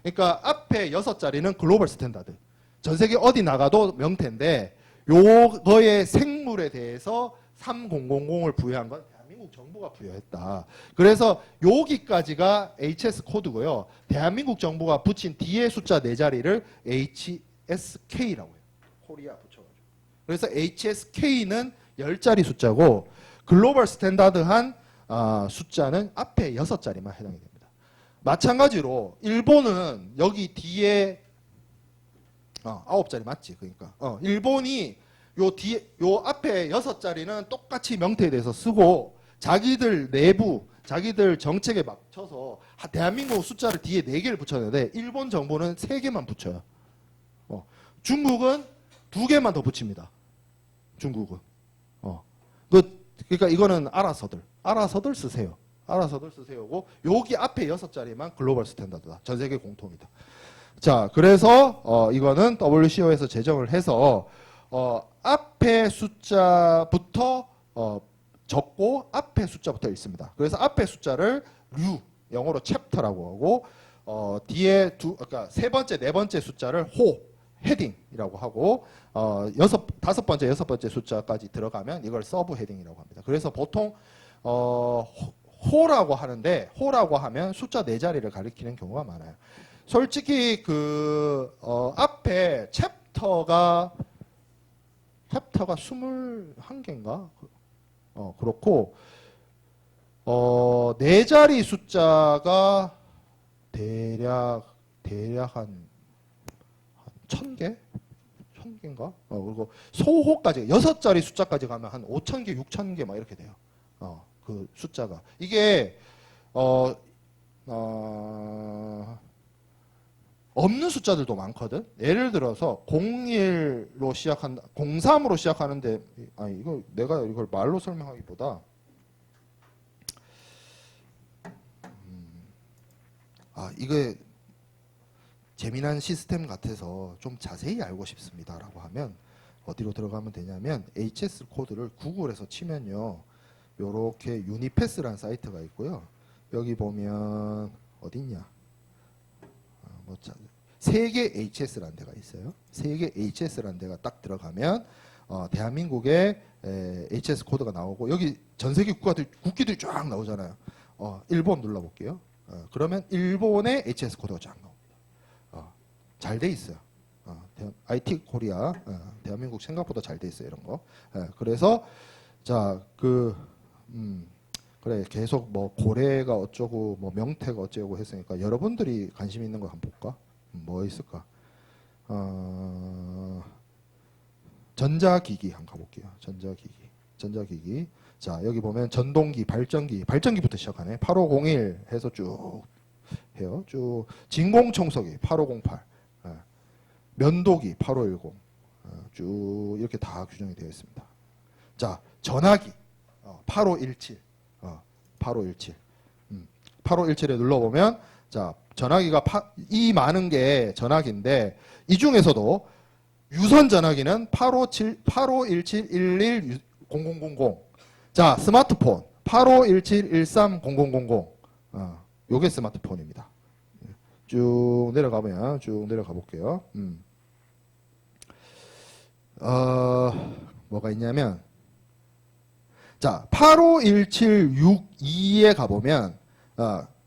S1: 그러니까 앞에 6자리는 글로벌 스탠다드. 전 세계 어디 나가도 명태인데 요거의 생물에 대해서 3000을 부여한 건 대한민국 대한민국 정부가 부여했다. 그래서 여기까지가 HS 코드고요. 대한민국 정부가 붙인 뒤에 숫자 4자리를 HSK라고 해요. 코리아 붙여가지고. 그래서 HSK는 10자리 숫자고 글로벌 스탠다드한 숫자는 앞에 6자리만 해당이 됩니다. 마찬가지로 일본은 여기 뒤에 9자리 맞지? 그러니까 일본이 요 뒤에 요 앞에 6자리는 똑같이 명태에 대해서 쓰고 자기들 내부 자기들 정책에 맞춰서 대한민국 숫자를 뒤에 4개를 붙였는데 일본 정부는 3개만 붙여요. 중국은 2개만 더 붙입니다. 중국은. 그러니까 이거는 알아서들 쓰세요. 알아서들 쓰세요고 여기 앞에 6자리만 글로벌 스탠다드다. 전 세계 공통이다. 자, 그래서 이거는 WCO에서 제정을 해서 앞에 숫자부터 적고 앞에 숫자부터 읽습니다. 그래서 앞에 숫자를 류, 영어로 챕터라고 하고 뒤에 그러니까 세 번째, 네 번째 숫자를 호, 헤딩이라고 하고 다섯 번째, 여섯 번째 숫자까지 들어가면 이걸 서브 헤딩이라고 합니다. 그래서 보통 호라고 하는데 호라고 하면 숫자 4자리를 가리키는 경우가 많아요. 솔직히 앞에 챕터가 21개인가? 그렇고 4자리 숫자가 대략 한 1000개? 1000개인가? 그리고 소호까지 6자리 숫자까지 가면 한 5000개, 6000개 막 이렇게 돼요. 그 숫자가. 이게 없는 숫자들도 많거든. 예를 들어서 01로 시작한다, 03으로 시작하는데 이거 내가 이걸 말로 설명하기보다 이게 재미난 시스템 같아서 좀 자세히 알고 싶습니다라고 하면 어디로 들어가면 되냐면 HS 코드를 구글에서 치면요. 요렇게 유니패스라는 사이트가 있고요. 여기 보면 어딨냐? 세계 HS라는 데가 있어요. 세계 HS라는 데가 딱 들어가면 대한민국의 HS 코드가 나오고 여기 전 세계 국기들이 쫙 나오잖아요. 일본 눌러볼게요. 그러면 일본의 HS 코드가 쫙 나옵니다. 잘 돼 있어요. IT 코리아 대한민국 생각보다 잘 돼 있어요. 이런 거. 그래서 자 그래 계속 뭐 고래가 어쩌고 뭐 명태가 어쩌고 했으니까 여러분들이 관심 있는 거 한번 볼까? 뭐 있을까? 전자기기 한번 가볼게요. 전자기기. 자 여기 보면 전동기, 발전기부터 시작하네. 8501 해서 쭉 해요. 쭉 진공청소기 8508, 면도기 8510, 쭉 이렇게 다 규정이 되어 있습니다. 자 전화기 8517, 8517. 8517에 눌러보면 자 전화기가 이 많은 게 전화기인데 이 중에서도 유선 전화기는 8517110000. 자 스마트폰 8517130000. 요게 스마트폰입니다. 쭉 내려가면 쭉 내려가 볼게요. 뭐가 있냐면 자 851762에 가보면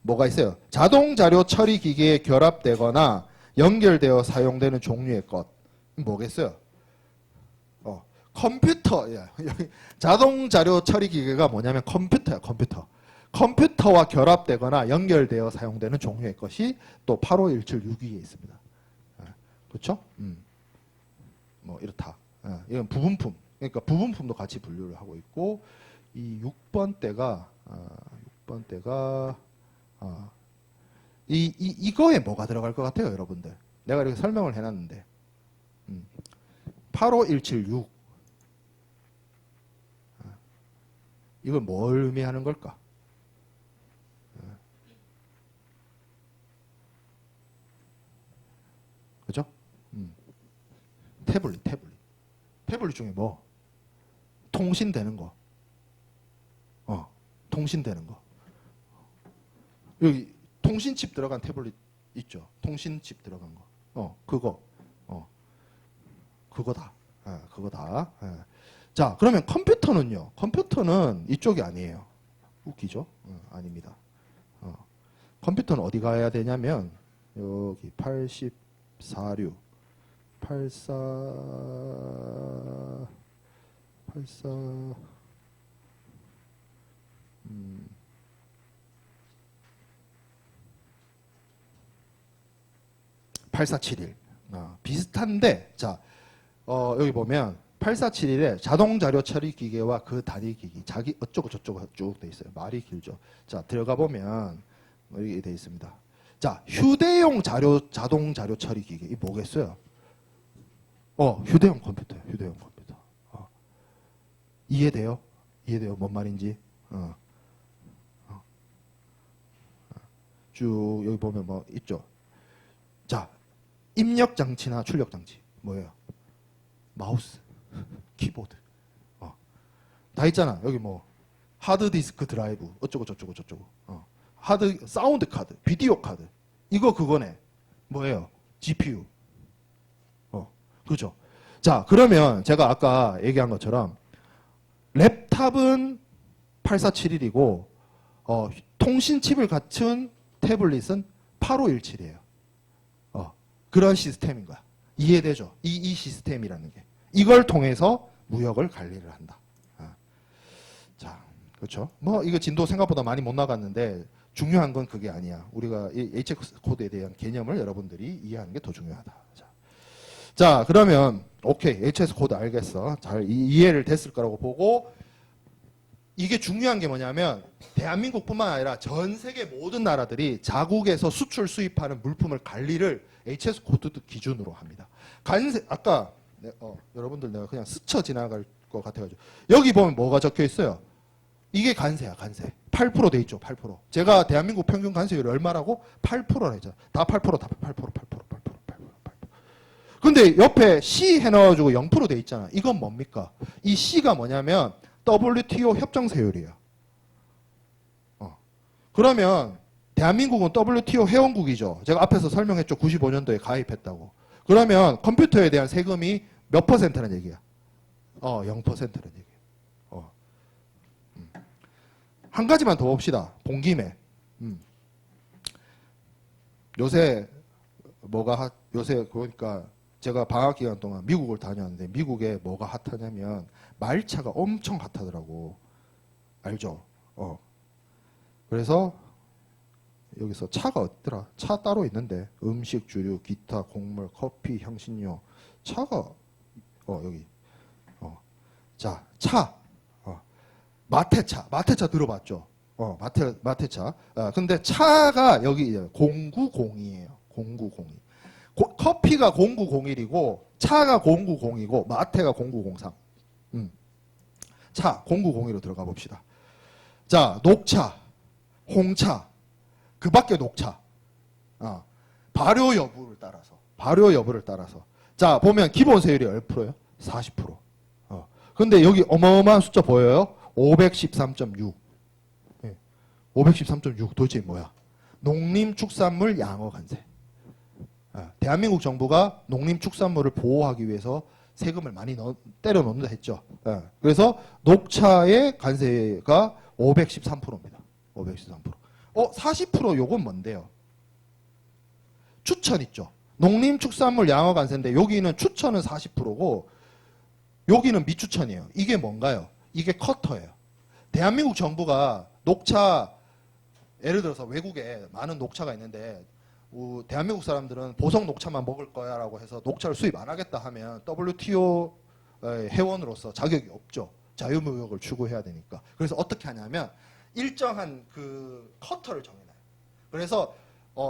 S1: 뭐가 있어요. 자동 자료 처리 기기에 결합되거나 연결되어 사용되는 종류의 것. 뭐겠어요? 컴퓨터. 자동 자료 처리 기기가 뭐냐면 컴퓨터야. 컴퓨터와 결합되거나 연결되어 사용되는 종류의 것이 또 851762에 있습니다. 그렇죠? 뭐 이렇다. 이건 부분품. 그러니까 부분품도 같이 분류를 하고 있고 이 6번대가 이거에 뭐가 들어갈 것 같아요, 여러분들? 내가 이렇게 설명을 해놨는데 85176 이건 뭘 의미하는 걸까? 그죠? 태블릿 중에 뭐? 통신되는 거. 통신되는 거. 여기 통신칩 들어간 태블릿 있죠? 통신칩 들어간 거. 그거다. 그거다. 자, 그러면 컴퓨터는요? 컴퓨터는 이쪽이 아니에요. 웃기죠? 아닙니다. 컴퓨터는 어디 가야 되냐면 여기 84류 84 84 8471 비슷한데 자 여기 보면 8471에 자동 자료 처리 기계와 그 단위 기기 자기 어쩌고 저쩌고 쭉 돼 있어요. 말이 길죠. 자 들어가 보면 여기 돼 있습니다. 자 휴대용 자동 자료 처리 기계 이 뭐겠어요? 휴대용 컴퓨터예요. 휴대용 컴퓨터. 이해돼요? 이해돼요? 뭔 말인지? 쭉 여기 보면 뭐 있죠. 자 입력 장치나 출력 장치 뭐예요? 마우스, 키보드. 다 있잖아. 여기 뭐 하드 디스크 드라이브 어쩌고 저쩌고 저쩌고. 하드 사운드 카드, 비디오 카드. 이거 그거네. 뭐예요? GPU. 그죠? 자, 그러면 제가 아까 얘기한 것처럼 랩탑은 8471이고 통신 칩을 갖춘 태블릿은 8517이에요. 그런 시스템인 거야. 이해되죠? 이 시스템이라는 게. 이걸 통해서 무역을 관리를 한다. 자, 그렇죠? 뭐 이거 진도 생각보다 많이 못 나갔는데 중요한 건 그게 아니야. 우리가 이 HS 코드에 대한 개념을 여러분들이 이해하는 게 더 중요하다. 자, 그러면 오케이. HS 코드 알겠어. 잘 이해를 됐을 거라고 보고 이게 중요한 게 뭐냐면 대한민국뿐만 아니라 전 세계 모든 나라들이 자국에서 수출 수입하는 물품을 관리를 HS 코드 기준으로 합니다. 아까 여러분들 내가 그냥 스쳐 지나갈 것 같아가지고 여기 보면 뭐가 적혀 있어요? 이게 관세야, 관세. 8% 돼 있죠, 8%. 제가 대한민국 평균 관세율이 얼마라고? 8%라 했잖아. 다 8%, 다 8%, 8%, 8%, 8%, 8%. 근데 옆에 C 해넣어가지고 0%돼 있잖아. 이건 뭡니까? 이 C가 뭐냐면 WTO 협정세율이에요. 그러면 대한민국은 WTO 회원국이죠. 제가 앞에서 설명했죠. 95년도에 가입했다고. 그러면 컴퓨터에 대한 세금이 몇 %라는 얘기야? 0%라는 얘기예요. 한 가지만 더 봅시다. 본 김에. 요새 요새 그러니까 제가 방학 기간 동안 미국을 다녔는데 미국에 뭐가 핫하냐면 말차가 엄청 핫하더라고. 알죠? 그래서 여기서 차가 어디더라? 차 따로 있는데 음식, 주류, 기타, 곡물, 커피, 향신료. 차가 여기. 자, 차. 마테차. 마테차 들어봤죠? 마테차. 근데 차가 여기 0902예요. 0902. 커피가 0901이고 차가 0902고 마테가 0903. 차 0902로 들어가 봅시다. 자, 녹차, 홍차, 그 밖에 녹차. 발효 여부를 따라서. 자, 보면 기본 세율이 몇 프로예요? 40%. 근데 여기 어마어마한 숫자 보여요? 513.6. 513.6 도대체 뭐야? 농림축산물 양어 관세. 대한민국 정부가 농림축산물을 보호하기 위해서 세금을 많이 때려 넣는다 했죠. 그래서 녹차의 관세가 513%입니다. 513%. 40% 요건 뭔데요? 추천 있죠. 농림축산물 양어 관세인데 여기는 추천은 40%고 여기는 미추천이에요. 이게 뭔가요? 이게 커터예요. 대한민국 정부가 녹차 예를 들어서 외국에 많은 녹차가 있는데 대한민국 사람들은 보석 녹차만 먹을 거야라고 해서 녹차를 수입 안 하겠다 하면 WTO 회원으로서 자격이 없죠. 자유무역을 추구해야 되니까. 그래서 어떻게 하냐면 일정한 그 커터를 정해놔요. 그래서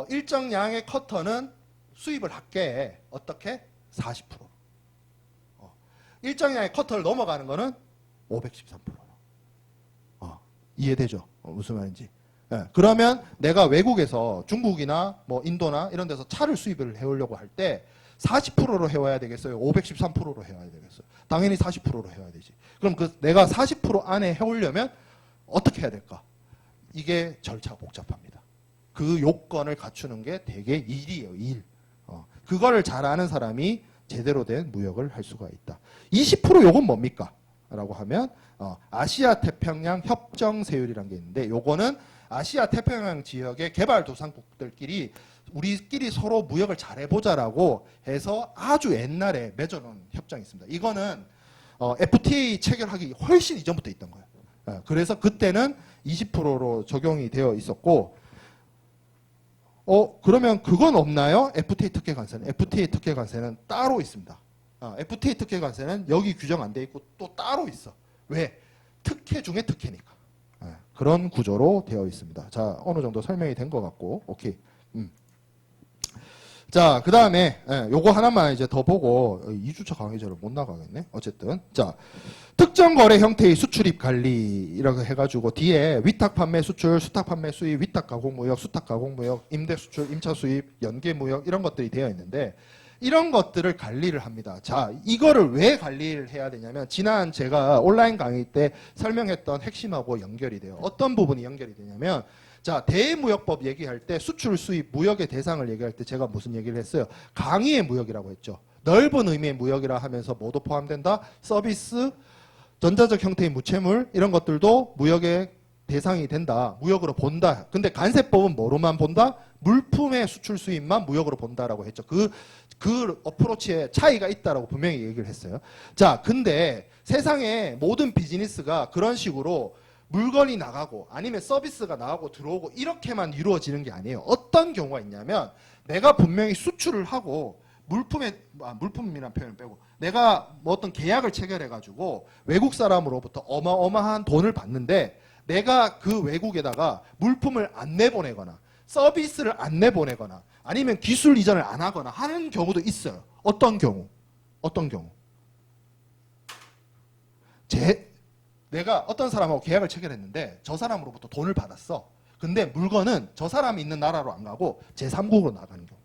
S1: 일정 양의 커터는 수입을 할게. 어떻게? 40%. 일정 양의 커터를 넘어가는 거는 513%. 이해되죠? 무슨 말인지. 그러면 내가 외국에서 중국이나 뭐 인도나 이런 데서 차를 수입을 해오려고 할 때 40%로 해와야 되겠어요? 513%로 해와야 되겠어요? 당연히 40%로 해와야 되지. 그럼 내가 40% 안에 해오려면 어떻게 해야 될까? 이게 절차가 복잡합니다. 그 요건을 갖추는 게 되게 일이에요, 일. 그거를 잘 아는 사람이 제대로 된 무역을 할 수가 있다. 20% 요건 뭡니까?
S2: 뭐냐라고 하면 아시아 태평양 협정 세율이라는 게 있는데 요거는 아시아 태평양 지역의 개발도상국들끼리 우리끼리 서로 무역을 잘해보자라고 해서 아주 옛날에 맺어놓은 협정이 있습니다. 이거는 FTA 체결하기 훨씬 이전부터 있던 거예요. 그래서 그때는 20%로 적용이 되어 있었고 그러면 그건 없나요? FTA 특혜 관세는. FTA 특혜 관세는 따로 있습니다. FTA 특혜 관세는 여기 규정 안 돼 있고 또 따로 있어. 왜? 특혜 중에 특혜니까. 그런 구조로 되어 있습니다. 자, 어느 정도 설명이 된 것 같고, 오케이. 자, 그 다음에 요거 하나만 이제 더 보고 2주차 강의제를 못 나가겠네. 어쨌든 자, 특정 거래 형태의 수출입 관리라고 해가지고 뒤에 위탁 판매 수출, 수탁 판매 수입, 위탁 가공 무역, 수탁 가공 무역, 임대 수출, 임차 수입, 연계 무역 이런 것들이 되어 있는데 이런 것들을 관리를 합니다. 자, 이거를 왜 관리를 해야 되냐면 지난 제가 온라인 강의 때 설명했던 핵심하고 연결이 돼요. 어떤 부분이 연결이 되냐면 자, 대무역법 얘기할 때 수출, 수입, 무역의 대상을 얘기할 때 제가 무슨 얘기를 했어요? 강의의 무역이라고 했죠. 넓은 의미의 무역이라 하면서 뭐도 포함된다? 서비스, 전자적 형태의 무채물 이런 것들도 무역의 대상이 된다. 무역으로 본다. 근데 관세법은 뭐로만 본다? 물품의 수출 수입만 무역으로 본다라고 했죠. 그 어프로치에 차이가 있다라고 분명히 얘기를 했어요. 자, 근데 세상에 모든 비즈니스가 그런 식으로 물건이 나가고 아니면 서비스가 나가고 들어오고 이렇게만 이루어지는 게 아니에요. 어떤 경우가 있냐면 내가 분명히 수출을 하고 물품이라는 표현을 빼고 내가 뭐 어떤 계약을 체결해가지고 외국 사람으로부터 어마어마한 돈을 받는데 내가 그 외국에다가 물품을 안 내보내거나 서비스를 안 내보내거나 아니면 기술 이전을 안 하거나 하는 경우도 있어요. 어떤 경우? 내가 어떤 사람하고 계약을 체결했는데 저 사람으로부터 돈을 받았어. 근데 물건은 저 사람이 있는 나라로 안 가고 제3국으로 나가는 경우.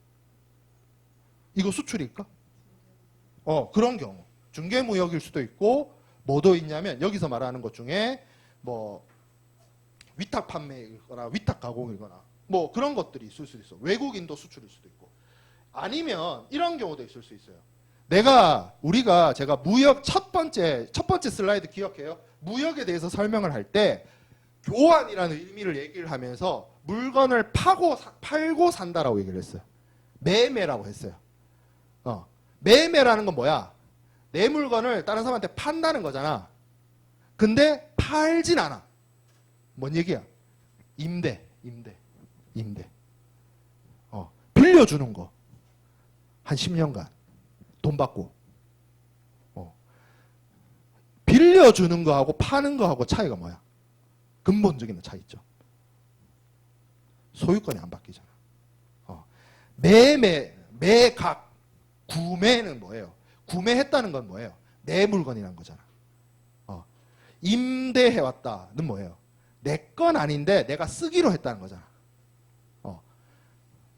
S2: 이거 수출일까? 그런 경우. 중개무역일 수도 있고 뭐도 있냐면 여기서 말하는 것 중에 뭐 위탁 판매이거나 위탁 가공이거나 뭐 그런 것들이 있을 수도 있어. 외국인도 수출일 수도 있고. 아니면 이런 경우도 있을 수 있어요. 제가 무역 첫 번째 슬라이드 기억해요? 무역에 대해서 설명을 할 때 교환이라는 의미를 얘기를 하면서 물건을 팔고 산다라고 얘기를 했어요. 매매라고 했어요. 매매라는 건 뭐야? 내 물건을 다른 사람한테 판다는 거잖아. 근데 팔진 않아. 뭔 얘기야? 임대. 빌려주는 거. 한 10년간. 돈 받고. 빌려주는 거하고 파는 거하고 차이가 뭐야? 근본적인 차이죠. 소유권이 안 바뀌잖아. 매각, 구매는 뭐예요? 구매했다는 건 뭐예요? 내 물건이란 거잖아. 임대해왔다는 뭐예요? 내 건 아닌데 내가 쓰기로 했다는 거잖아.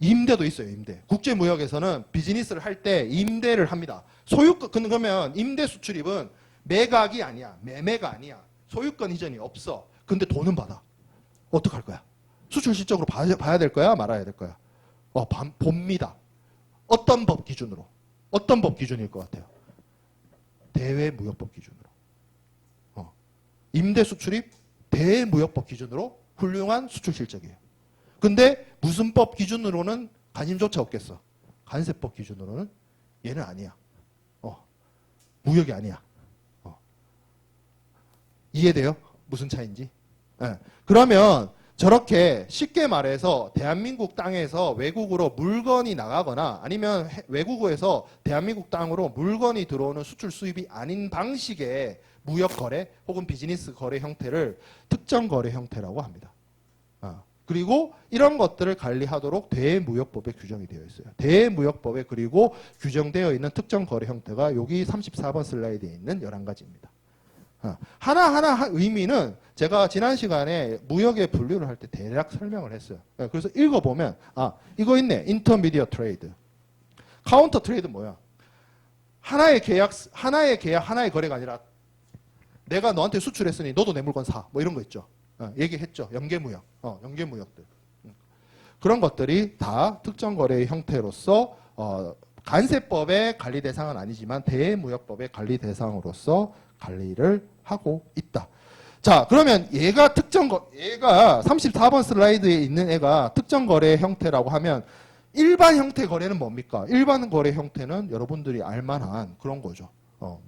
S2: 임대도 있어요, 임대. 국제무역에서는 비즈니스를 할 때 임대를 합니다. 소유권, 그러면 임대 수출입은 매각이 아니야. 매매가 아니야. 소유권 이전이 없어. 근데 돈은 받아. 어떡할 거야? 수출 실적으로 봐야 될 거야? 말아야 될 거야? 봅니다. 어떤 법 기준으로? 어떤 법 기준일 것 같아요? 대외무역법 기준으로. 임대 수출입 대무역법 기준으로 훌륭한 수출 실적이에요. 근데 무슨 법 기준으로는 관심조차 없겠어. 관세법 기준으로는 얘는 아니야. 무역이 아니야. 이해돼요? 무슨 차이인지? 네. 그러면 저렇게 쉽게 말해서 대한민국 땅에서 외국으로 물건이 나가거나 아니면 외국에서 대한민국 땅으로 물건이 들어오는 수출 수입이 아닌 방식의 무역 거래 혹은 비즈니스 거래 형태를 특정 거래 형태라고 합니다. 그리고 이런 것들을 관리하도록 대무역법에 규정이 되어 있어요. 대무역법에 그리고 규정되어 있는 특정 거래 형태가 여기 34번 슬라이드에 있는 11가지입니다. 하나하나 의미는 제가 지난 시간에 무역의 분류를 할 때 대략 설명을 했어요. 그래서 읽어보면 이거 있네. 인터미디어 트레이드. 카운터 트레이드 뭐야? 하나의 계약, 하나의 거래가 아니라 내가 너한테 수출했으니 너도 내 물건 사. 뭐 이런 거 있죠. 얘기했죠. 연계무역. 연계무역들. 그런 것들이 다 특정 거래의 형태로서 관세법의 관리 대상은 아니지만 대무역법의 관리 대상으로서 관리를 하고 있다. 자, 그러면 얘가 얘가 34번 슬라이드에 있는 애가 특정 거래 형태라고 하면 일반 형태 거래는 뭡니까? 일반 거래 형태는 여러분들이 알만한 그런 거죠.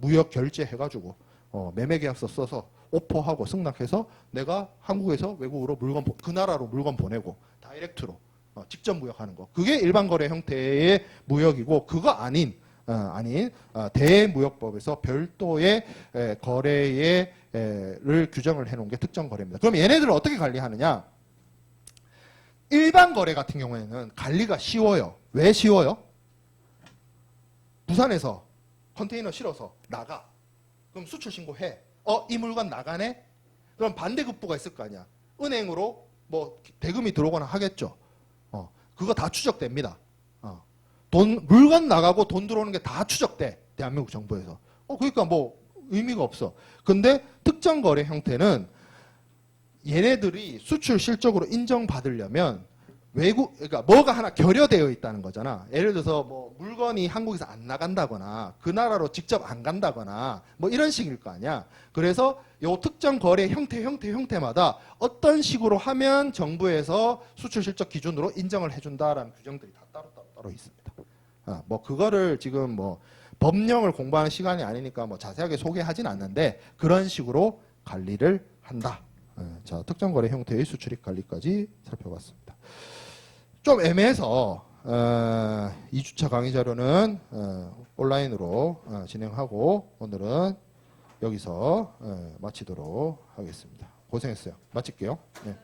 S2: 무역 결제 해가지고 매매 계약서 써서 오퍼하고 승낙해서 내가 한국에서 외국으로 그 나라로 물건 보내고 다이렉트로 직접 무역하는 거. 그게 일반 거래 형태의 무역이고 그거 아닌 대무역법에서 별도의 거래를 규정을 해놓은 게 특정 거래입니다. 그럼 얘네들을 어떻게 관리하느냐? 일반 거래 같은 경우에는 관리가 쉬워요. 왜 쉬워요? 부산에서 컨테이너 실어서 나가. 그럼 수출 신고해. 이 물건 나가네? 그럼 반대급부가 있을 거 아니야. 은행으로 뭐 대금이 들어오거나 하겠죠. 그거 다 추적됩니다. 물건 나가고 돈 들어오는 게 다 추적돼. 대한민국 정부에서. 그러니까 뭐 의미가 없어. 근데 특정 거래 형태는 얘네들이 수출 실적으로 인정받으려면 그러니까 뭐가 하나 결여되어 있다는 거잖아. 예를 들어서 뭐 물건이 한국에서 안 나간다거나 그 나라로 직접 안 간다거나 뭐 이런 식일 거 아니야. 그래서 요 특정 거래 형태마다 어떤 식으로 하면 정부에서 수출 실적 기준으로 인정을 해준다라는 규정들이 다 따로 있습니다. 뭐 그거를 지금 뭐 법령을 공부하는 시간이 아니니까 뭐 자세하게 소개하진 않는데 그런 식으로 관리를 한다. 자, 특정 거래 형태의 수출입 관리까지 살펴봤습니다. 좀 애매해서 2주차 강의 자료는 온라인으로 진행하고 오늘은 여기서 마치도록 하겠습니다. 고생했어요. 마칠게요. 네.